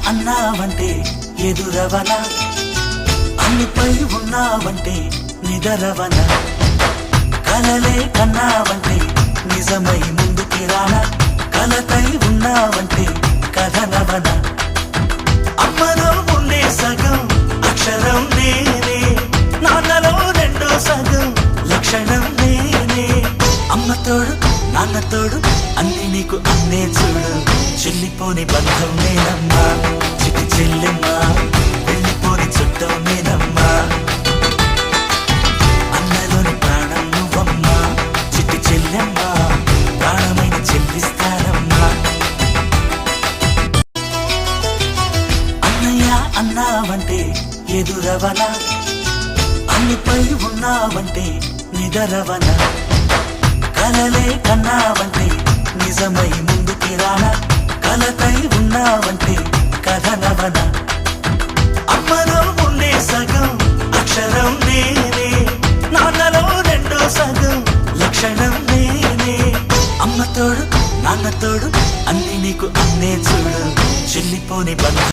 అన్నావంటే ఎదురవన, అన్నిపై ఉన్నావంటే నిదరవన, కలలే కన్నావంటే నిజమై ముందుకి రానా, కలతై ఉన్నావంటే కథనవన. అమ్మలో ఉండే సగం అక్షరం నేనే, నాన్నలో రెండో సగం లక్షణం నేనే. అమ్మతోడు నాన్నతోడు అన్ని నీకు అన్నే చూడు, చెల్లిపోని బంధం నేనమ్మా, చిట్టి చెల్లెమ్మా, వెళ్ళిపోని చుట్టం నేనమ్మా. అన్నలోని ప్రాణం నువ్వమ్మా, చిట్టి చెల్లెమ్మా, ప్రాణమైన చెల్లిస్తానమ్మా. అన్నయ్య అన్నావంటే ఎదురవన, అన్నిపై ఉన్నావంటే నిదరవన, కలలే కన్నావంటే నిజమై ముందుకి రానా, కలతై ఉన్నావంటే కథనవన. అమ్మలో ఉండే సగం అక్షరం నేనే, నాన్నలో రెండో సగం లక్షణం నేనే. అమ్మతోడు నాన్నతోడు అన్ని నీకు అన్నే చూడు, చెల్లిపోని బంధం.